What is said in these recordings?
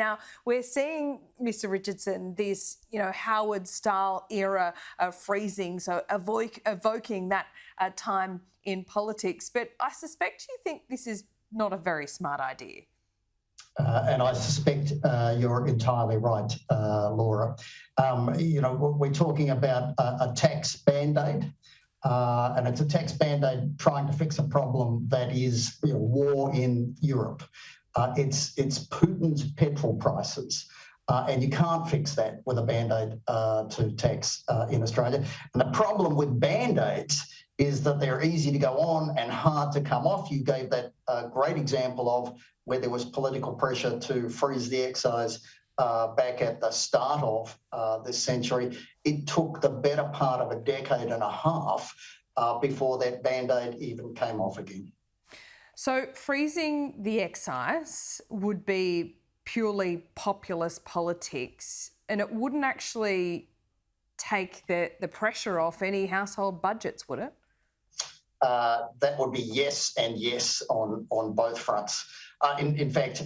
Now, we're seeing, Mr. Richardson, this, Howard-style era of freezing, so evoking that time in politics. But I suspect you think this is not a very smart idea. And I suspect you're entirely right, Laura. We're talking about a tax band-aid, and it's a tax band-aid trying to fix a problem that is war in Europe. It's Putin's petrol prices. And you can't fix that with a Band-Aid to tax in Australia. And the problem with Band-Aids is that they're easy to go on and hard to come off. You gave that great example of where there was political pressure to freeze the excise back at the start of this century. It took the better part of a decade and a half before that Band-Aid even came off again. So freezing the excise would be purely populist politics, and it wouldn't actually take the pressure off any household budgets, would it? That would be yes and yes on both fronts. In fact,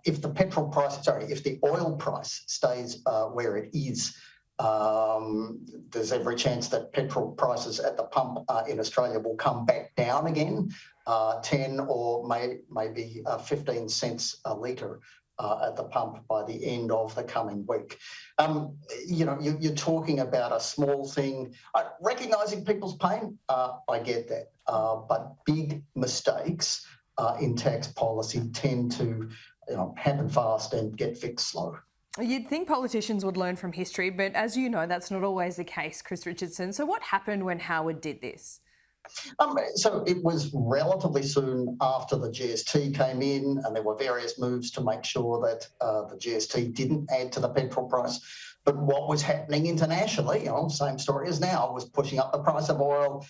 if the oil price stays where it is, there's every chance that petrol prices at the pump in Australia will come back down again, 10 or maybe 15 cents a litre at the pump by the end of the coming week. You're talking about a small thing. Recognising people's pain, I get that. But big mistakes in tax policy tend to happen fast and get fixed slow. You'd think politicians would learn from history, but as you know, that's not always the case, Chris Richardson. So what happened when Howard did this? So it was relatively soon after the GST came in, and there were various moves to make sure that the GST didn't add to the petrol price. But what was happening internationally, same story as now, was pushing up the price of oil.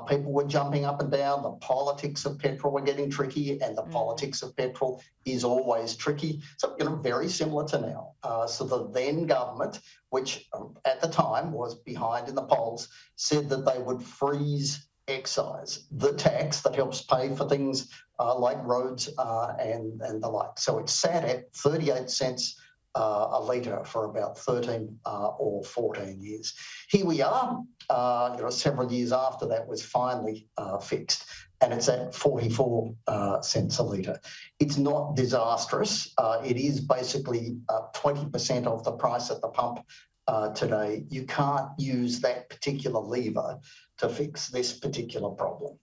People were jumping up and down. The politics of petrol were getting tricky, and the politics of petrol is always tricky. So, very similar to now. So the then government, which at the time was behind in the polls, said that they would freeze excise, the tax that helps pay for things like roads and the like. So it sat at 38 cents a litre for about 13 or 14 years. Here we are, several years after that was finally fixed, and it's at 44 cents a litre. It's not disastrous. It is basically 20% of the price at the pump today. You can't use that particular lever to fix this particular problem.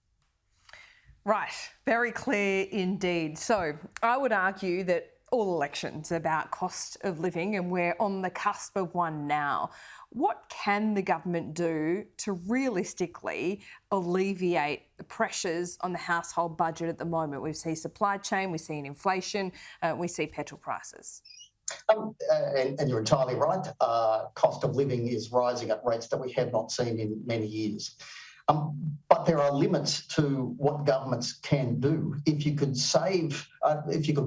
Right, very clear indeed. So I would argue that all elections are about cost of living, and we're on the cusp of one now. What can the government do to realistically alleviate the pressures on the household budget at the moment? We see supply chain, we see inflation, we see petrol prices. And you're entirely right. Cost of living is rising at rates that we have not seen in many years. But there are limits to what governments can do. If you could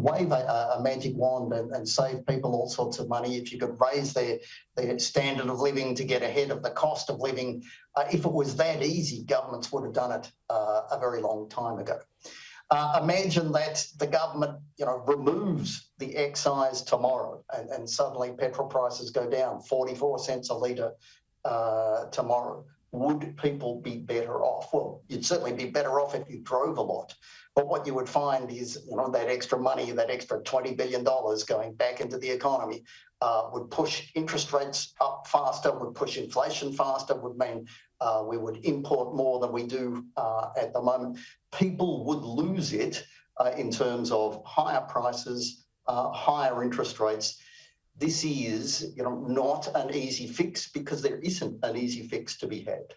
wave a magic wand and save people all sorts of money, if you could raise their standard of living to get ahead of the cost of living, if it was that easy, governments would have done it a very long time ago. Imagine that the government, removes the excise tomorrow, and suddenly petrol prices go down 44 cents a litre tomorrow. Would people be better off? Well, you'd certainly be better off if you drove a lot. But what you would find is, that extra money, that extra $20 billion going back into the economy would push interest rates up faster, would push inflation faster, would mean we would import more than we do at the moment. People would lose it in terms of higher prices, higher interest rates. This is, not an easy fix, because there isn't an easy fix to be had.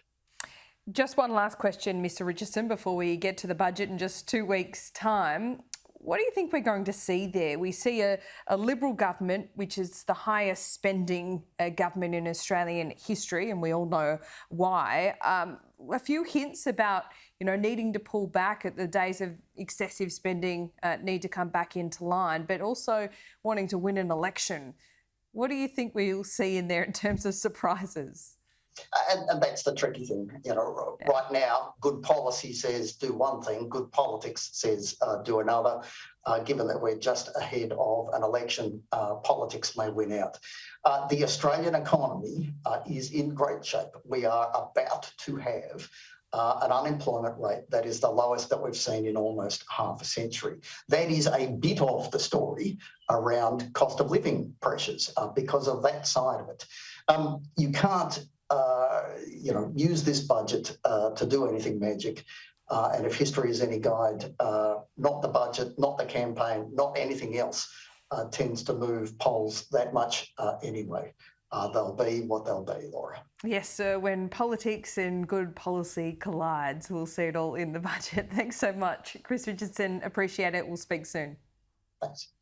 Just one last question, Mr. Richardson, before we get to the budget in just 2 weeks' time. What do you think we're going to see there? We see a Liberal government, which is the highest spending government in Australian history, and we all know why. A few hints about, needing to pull back at the days of excessive spending, need to come back into line, but also wanting to win an election. What do you think we'll see in there in terms of surprises? And that's the tricky thing. Right now, good policy says do one thing, good politics says do another. Given that we're just ahead of an election, politics may win out. The Australian economy is in great shape. We are about to have an unemployment rate that is the lowest that we've seen in almost half a century. That is a bit of the story around cost of living pressures because of that side of it. You can't use this budget to do anything magic. And if history is any guide, not the budget, not the campaign, not anything else tends to move polls that much anyway. They'll be what they'll be, Laura. Yes, when politics and good policy collides, we'll see it all in the budget. Thanks so much, Chris Richardson. Appreciate it. We'll speak soon. Thanks.